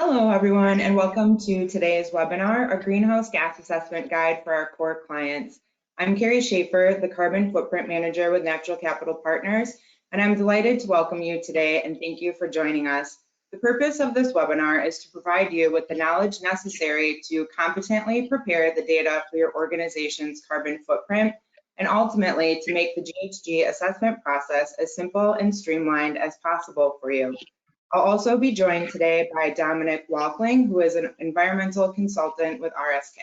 Hello, everyone, and welcome to today's webinar, a greenhouse gas assessment guide for our core clients. I'm Kari, Shafer, the Carbon Footprint Manager with Natural Capital Partners, and I'm delighted to welcome you today and thank you for joining us. The purpose of this webinar is to provide you with the knowledge necessary to competently prepare the data for your organization's carbon footprint and ultimately to make the GHG assessment process as simple and streamlined as possible for you. I'll also be joined today by Dominic Walkling, who is an environmental consultant with RSK.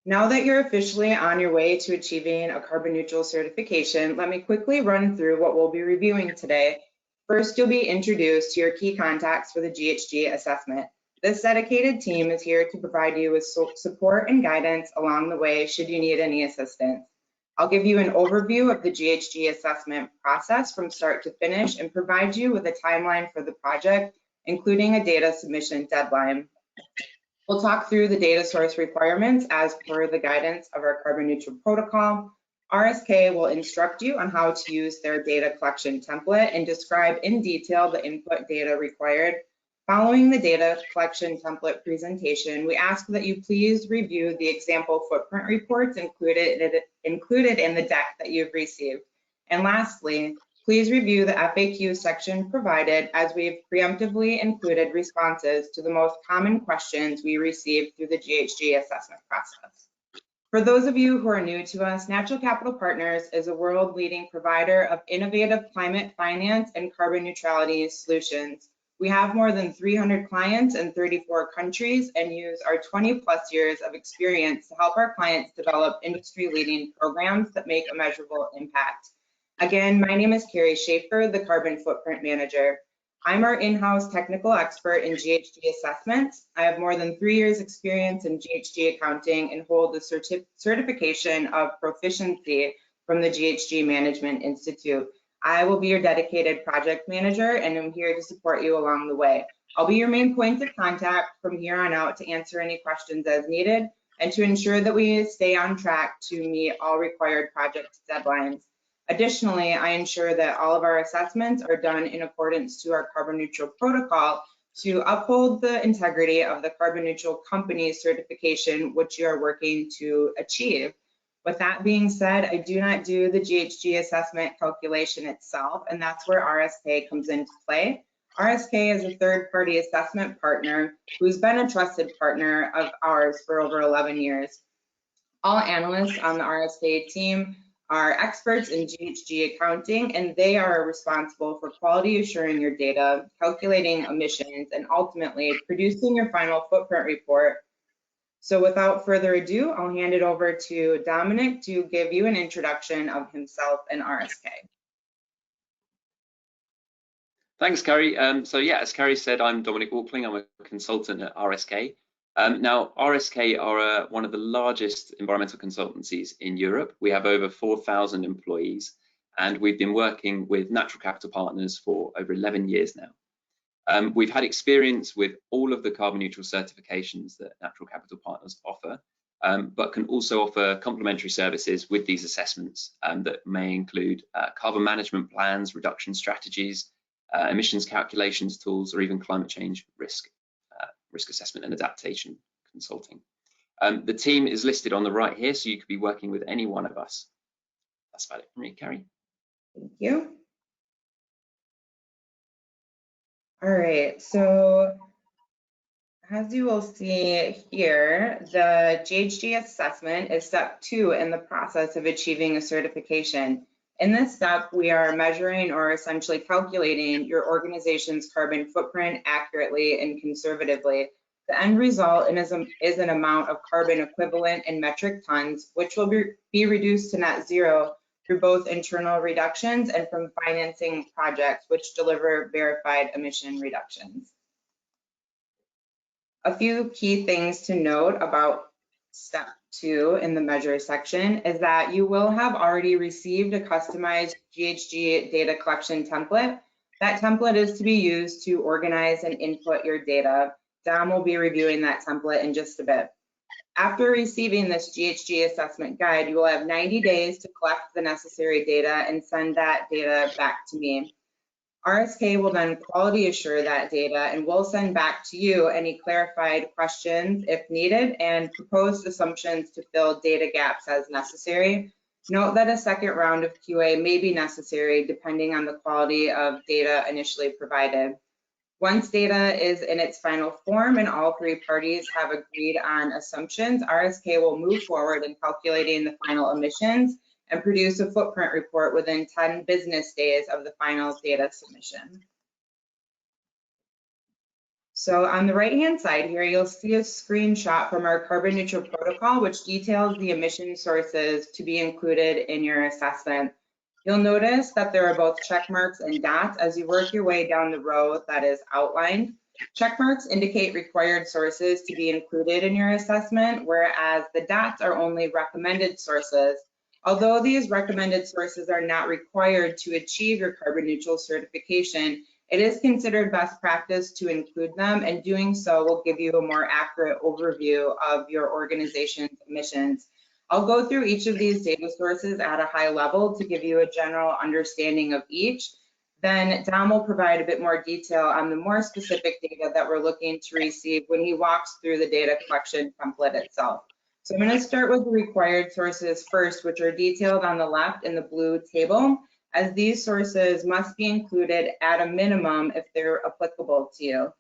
Now that you're officially on your way to achieving a carbon neutral certification, let me quickly run through what we'll be reviewing today. First, you'll be introduced to your key contacts for the GHG assessment. This dedicated team is here to provide you with support and guidance along the way should you need any assistance. I'll give you an overview of the GHG assessment process from start to finish and provide you with a timeline for the project, including a data submission deadline. We'll talk through the data source requirements as per the guidance of our carbon neutral protocol. RSK will instruct you on how to use their data collection template and describe in detail the input data required. Following the data collection template presentation, we ask that you please review the example footprint reports included in the deck that you've received. And lastly, please review the FAQ section provided, as we've preemptively included responses to the most common questions we received through the GHG assessment process. For those of you who are new to us, Natural Capital Partners is a world-leading provider of innovative climate finance and carbon neutrality solutions. We have more than 300 clients in 34 countries and use our 20+ years of experience to help our clients develop industry-leading programs that make a measurable impact. Again, my name is Kari Shafer, the Carbon Footprint Manager. I'm our in-house technical expert in GHG assessment. I have more than 3 years experience in GHG accounting and hold the certification of proficiency from the GHG Management Institute. I will be your dedicated project manager and I'm here to support you along the way. I'll be your main point of contact from here on out to answer any questions as needed and to ensure that we stay on track to meet all required project deadlines. Additionally, I ensure that all of our assessments are done in accordance to our carbon neutral protocol to uphold the integrity of the carbon neutral company certification, which you are working to achieve. With that being said, I do not do the GHG assessment calculation itself, and that's where RSK comes into play. RSK is a third-party assessment partner who's been a trusted partner of ours for over 11 years. All analysts on the RSK team are experts in GHG accounting, and they are responsible for quality assuring your data, calculating emissions, and ultimately producing your final footprint report. So without further ado, I'll hand it over to Dominic to give you an introduction of himself and RSK. Thanks, Kari. As Kari said, I'm Dominic Walkling. I'm a consultant at RSK. Now, RSK are one of the largest environmental consultancies in Europe. We have over 4,000 employees, and we've been working with Natural Capital Partners for over 11 years now. We've had experience with all of the carbon neutral certifications that Natural Capital Partners offer, but can also offer complementary services with these assessments that may include carbon management plans, reduction strategies, emissions calculations tools, or even climate change risk assessment and adaptation consulting. The team is listed on the right here, so you could be working with any one of us. That's about it from me, Kari. Thank you. All right, so as you will see here, the GHG assessment is step 2 in the process of achieving a certification. In this step, we are measuring or essentially calculating your organization's carbon footprint accurately and conservatively. The end result is an amount of carbon equivalent in metric tons, which will be reduced to net zero through both internal reductions and from financing projects which deliver verified emission reductions. A few key things to note about step 2 in the measure section is that you will have already received a customized GHG data collection template. That template is to be used to organize and input your data. Dom will be reviewing that template in just a bit. After receiving this GHG assessment guide, you will have 90 days to collect the necessary data and send that data back to me. RSK will then quality assure that data and will send back to you any clarified questions if needed and proposed assumptions to fill data gaps as necessary. Note that a second round of QA may be necessary depending on the quality of data initially provided. Once data is in its final form and all three parties have agreed on assumptions, RSK will move forward in calculating the final emissions and produce a footprint report within 10 business days of the final data submission. So on the right-hand side here, you'll see a screenshot from our carbon neutral protocol, which details the emission sources to be included in your assessment. You'll notice that there are both check marks and dots as you work your way down the row that is outlined. Check marks indicate required sources to be included in your assessment, whereas the dots are only recommended sources. Although these recommended sources are not required to achieve your carbon neutral certification, it is considered best practice to include them, and doing so will give you a more accurate overview of your organization's emissions. I'll go through each of these data sources at a high level to give you a general understanding of each. Then Dom will provide a bit more detail on the more specific data that we're looking to receive when he walks through the data collection template itself. So I'm going to start with the required sources first, which are detailed on the left in the blue table, as these sources must be included at a minimum if they're applicable to you.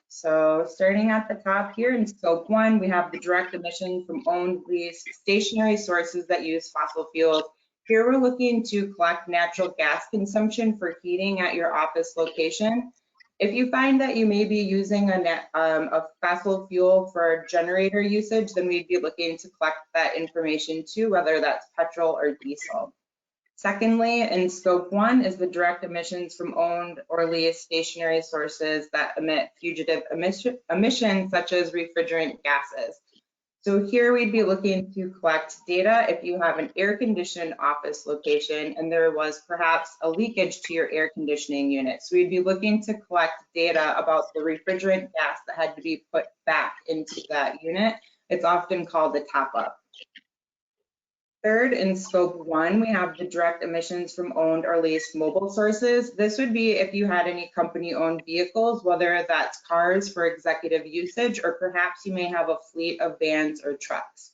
So starting at the top here in scope 1, we have the direct emission from owned, leased, stationary sources that use fossil fuels. Here we're looking to collect natural gas consumption for heating at your office location. If you find that you may be using a fossil fuel for generator usage, then we'd be looking to collect that information too, whether that's petrol or diesel. Secondly, in scope 1 is the direct emissions from owned or leased stationary sources that emit fugitive emissions such as refrigerant gases. So here we'd be looking to collect data if you have an air-conditioned office location and there was perhaps a leakage to your air conditioning unit. So we'd be looking to collect data about the refrigerant gas that had to be put back into that unit. It's often called the top-up. Third, in scope 1, we have the direct emissions from owned or leased mobile sources. This would be if you had any company-owned vehicles, whether that's cars for executive usage, or perhaps you may have a fleet of vans or trucks.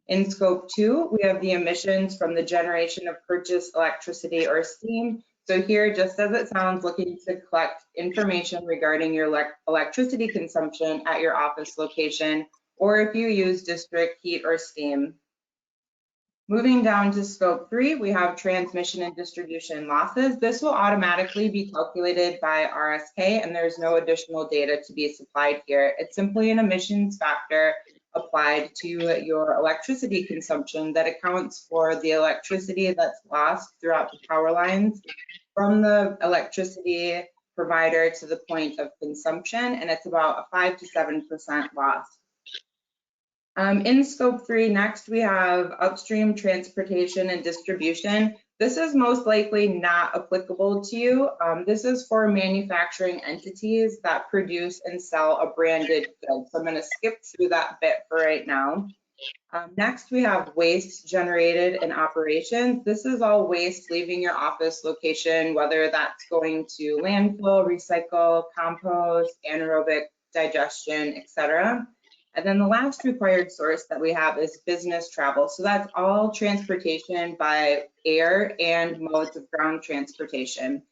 In scope 2, we have the emissions from the generation of purchased electricity or steam. So here, just as it sounds, looking to collect information regarding your electricity consumption at your office location, or if you use district heat or steam. Moving down to scope 3, we have transmission and distribution losses. This will automatically be calculated by RSK, and there's no additional data to be supplied here. It's simply an emissions factor applied to your electricity consumption that accounts for the electricity that's lost throughout the power lines from the electricity provider to the point of consumption, and it's about a 5 to 7% loss. In scope 3, next we have upstream transportation and distribution. This is most likely not applicable to you. This is for manufacturing entities that produce and sell a branded good. So I'm going to skip through that bit for right now. Next, we have waste generated in operations. This is all waste leaving your office location, whether that's going to landfill, recycle, compost, anaerobic digestion, etc. And then the last required source that we have is business travel. So that's all transportation by air and modes of ground transportation.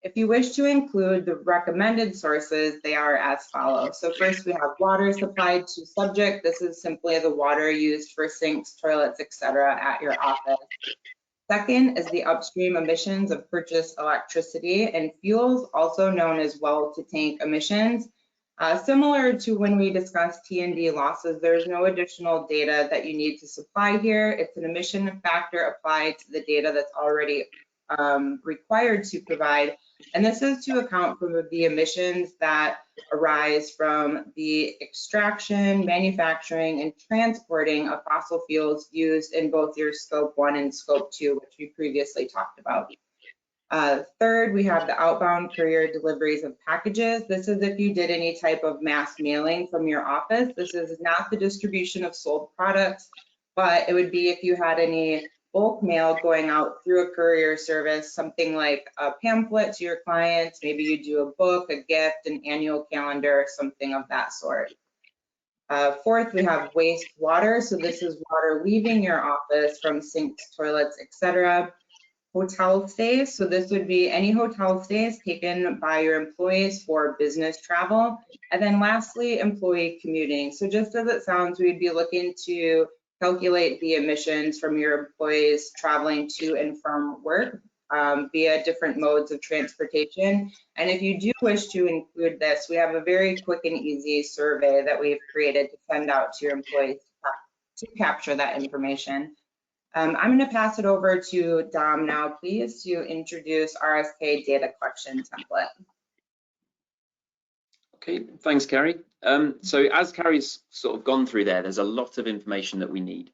If you wish to include the recommended sources, they are as follows. So first we have water supplied to subject. This is simply the water used for sinks, toilets, etc. at your office. Second is the upstream emissions of purchased electricity and fuels, also known as well-to-tank emissions. Similar to when we discussed T&D losses, there's no additional data that you need to supply here. It's an emission factor applied to the data that's already required to provide. And this is to account for the emissions that arise from the extraction, manufacturing, and transporting of fossil fuels used in both your scope 1 and scope 2, which we previously talked about. Third, we have the outbound courier deliveries of packages. This is if you did any type of mass mailing from your office. This is not the distribution of sold products, but it would be if you had any bulk mail going out through a courier service, something like a pamphlet to your clients. Maybe you do a book, a gift, an annual calendar, something of that sort. Fourth, we have wastewater. So this is water leaving your office from sinks, toilets, etc. Hotel stays. So this would be any hotel stays taken by your employees for business travel. And then lastly, employee commuting. So just as it sounds, we'd be looking to calculate the emissions from your employees traveling to and from work via different modes of transportation. And if you do wish to include this, we have a very quick and easy survey that we've created to send out to your employees to capture that information. I'm going to pass it over to Dom now, please, to introduce RSK data collection template. Okay, thanks, Kari. So as Kari's sort of gone through there's a lot of information that we need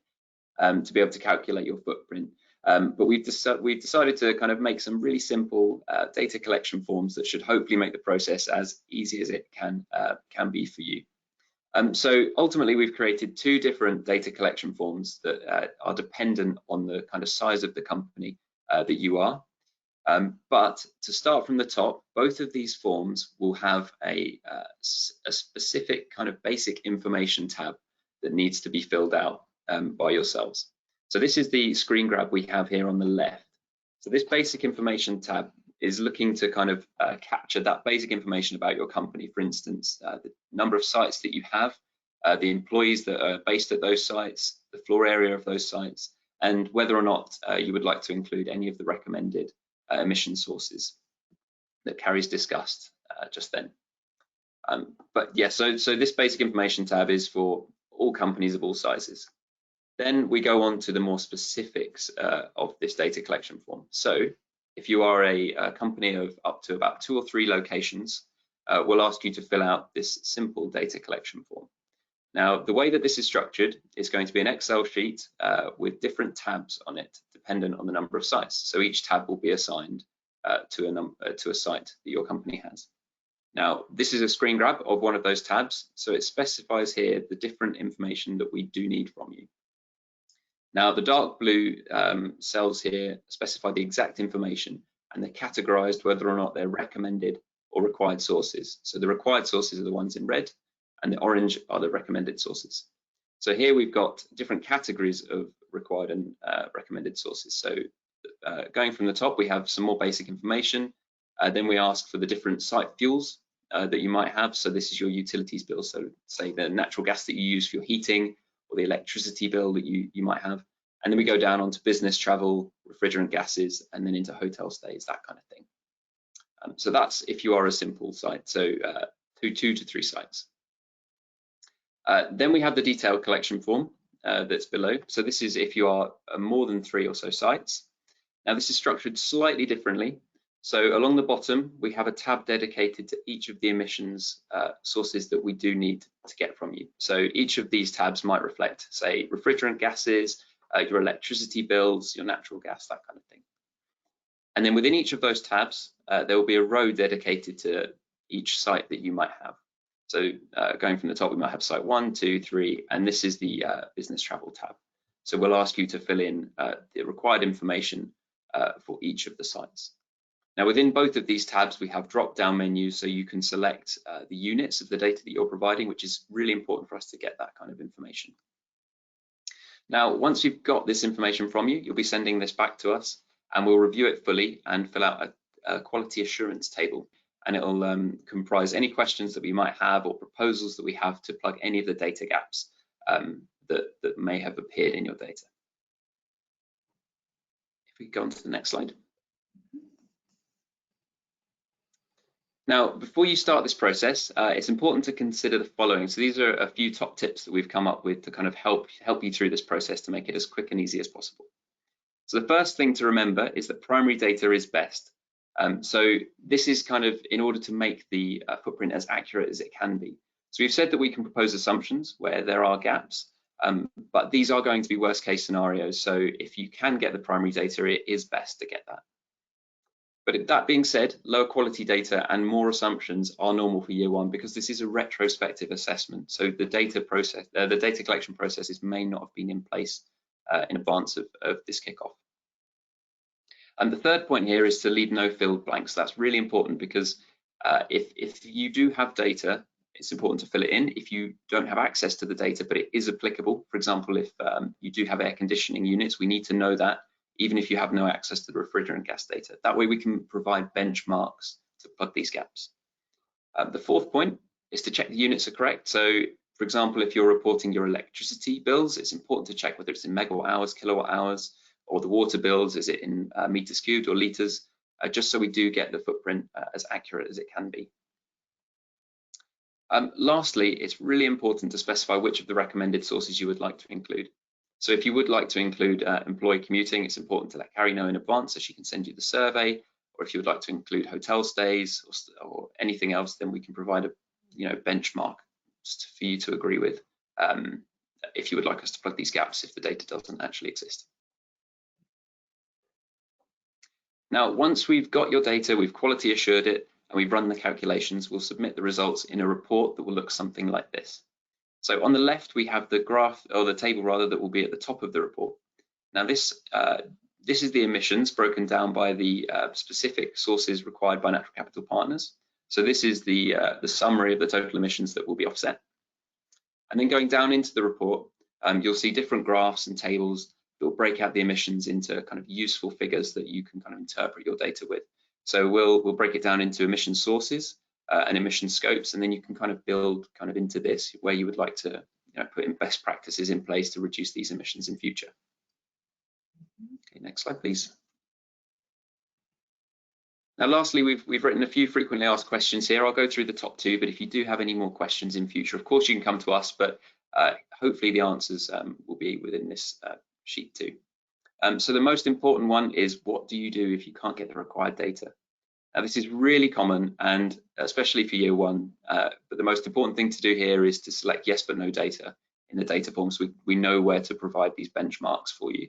to be able to calculate your footprint. But we've decided to kind of make some really simple data collection forms that should hopefully make the process as easy as it can be for you. So ultimately, we've created two different data collection forms that are dependent on the kind of size of the company that you are. But to start from the top, both of these forms will have a specific kind of basic information tab that needs to be filled out by yourselves. So this is the screen grab we have here on the left. So this basic information tab is looking to kind of capture that basic information about your company. For instance, the number of sites that you have, the employees that are based at those sites, the floor area of those sites, and whether or not you would like to include any of the recommended emission sources that Kari's discussed just then. But yeah, so this basic information tab is for all companies of all sizes. Then we go on to the more specifics of this data collection form. So if you are a company of up to about 2 or 3 locations, we'll ask you to fill out this simple data collection form. Now, the way that this is structured is going to be an Excel sheet with different tabs on it, dependent on the number of sites. So each tab will be assigned to a site that your company has. Now, this is a screen grab of one of those tabs, so it specifies here the different information that we do need from you. Now, the dark blue cells here specify the exact information, and they're categorized whether or not they're recommended or required sources. So the required sources are the ones in red, and the orange are the recommended sources. So here we've got different categories of required and recommended sources. So going from the top, we have some more basic information. Then we ask for the different site fuels that you might have. So this is your utilities bill. So say the natural gas that you use for your heating, or the electricity bill that you might have. And then we go down onto business travel, refrigerant gases, and then into hotel stays, that kind of thing. So that's if you are a simple site, so 2 to 3 sites. Then we have the detailed collection form that's below. So this is if you are more than 3 or so sites. Now this is structured slightly differently. So along the bottom, we have a tab dedicated to each of the emissions sources that we do need to get from you. So each of these tabs might reflect, say, refrigerant gases, your electricity bills, your natural gas, that kind of thing. And then within each of those tabs, there will be a row dedicated to each site that you might have. So going from the top, we might have site 1, 2, 3, and this is the business travel tab. So we'll ask you to fill in the required information for each of the sites. Now, within both of these tabs, we have drop-down menus, so you can select the units of the data that you're providing, which is really important for us to get that kind of information. Now, once you've got this information from you, you'll be sending this back to us, and we'll review it fully and fill out a quality assurance table. And it'll comprise any questions that we might have or proposals that we have to plug any of the data gaps that may have appeared in your data. If we go on to the next slide. Now, before you start this process, it's important to consider the following. So these are a few top tips that we've come up with to kind of help you through this process to make it as quick and easy as possible. So the first thing to remember is that primary data is best. So this is kind of in order to make the footprint as accurate as it can be. So we've said that we can propose assumptions where there are gaps, but these are going to be worst case scenarios. So if you can get the primary data, it is best to get that. But that being said, lower quality data and more assumptions are normal for year 1 because this is a retrospective assessment. So the data collection processes may not have been in place in advance of this kickoff. And the third point here is to leave no filled blanks. That's really important because if you do have data, it's important to fill it in. If you don't have access to the data, but it is applicable, for example, if you do have air conditioning units, we need to know that even if you have no access to the refrigerant gas data. That way we can provide benchmarks to plug these gaps. The fourth point is to check the units are correct. So, for example, if you're reporting your electricity bills, it's important to check whether it's in megawatt hours, kilowatt hours, or the water bills, is it in meters cubed or liters, just so we do get the footprint as accurate as it can be. Lastly, it's really important to specify which of the recommended sources you would like to include. So if you would like to include employee commuting, it's important to let Kari know in advance so she can send you the survey. Or if you would like to include hotel stays or anything else, then we can provide a benchmark for you to agree with if you would like us to plug these gaps if the data doesn't actually exist. Now, once we've got your data, we've quality assured it, and we've run the calculations, we'll submit the results in a report that will look something like this. So on the left, we have the graph, or the table rather, that will be at the top of the report. Now this is the emissions broken down by the specific sources required by Natural Capital Partners. So this is the summary of the total emissions that will be offset. And then going down into the report, you'll see different graphs and tables that will break out the emissions into kind of useful figures that you can kind of interpret your data with. So we'll break it down into emission sources and emission scopes, and then you can kind of build kind of into this where you would like to put in best practices in place to reduce these emissions in future. Okay, next slide, please. Now, lastly, we've written a few frequently asked questions here. I'll go through the top two, but if you do have any more questions in future, of course, you can come to us, but hopefully the answers will be within this sheet too. So the most important one is, what do you do if you can't get the required data? Now, this is really common, and especially for year one, but the most important thing to do here is to select yes but no data in the data form, so we know where to provide these benchmarks for you.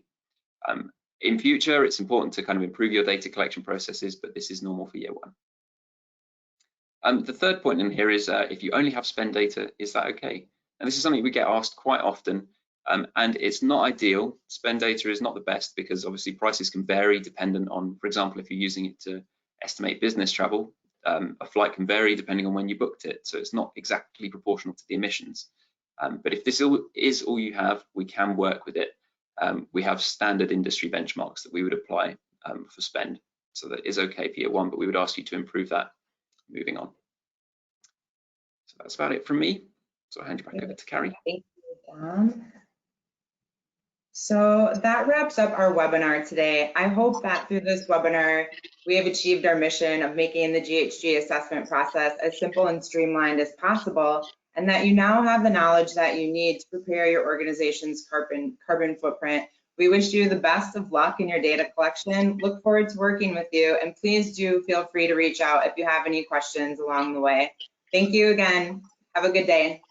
In future, it's important to kind of improve your data collection processes, but this is normal for year one. The third point in here is if you only have spend data, is that okay? And this is something we get asked quite often, and it's not ideal. Spend data is not the best because obviously prices can vary dependent on, for example, if you're using it to estimate business travel, a flight can vary depending on when you booked it. So it's not exactly proportional to the emissions. But if this is all you have, we can work with it. We have standard industry benchmarks that we would apply for spend. So that is okay for year one, but we would ask you to improve that moving on. So that's about it from me. So I'll hand you back over to Kari. Thank you, Dom. So that wraps up our webinar today. I hope that through this webinar, we have achieved our mission of making the GHG assessment process as simple and streamlined as possible, and that you now have the knowledge that you need to prepare your organization's carbon footprint. We wish you the best of luck in your data collection. Look forward to working with you, and please do feel free to reach out if you have any questions along the way. Thank you again. Have a good day.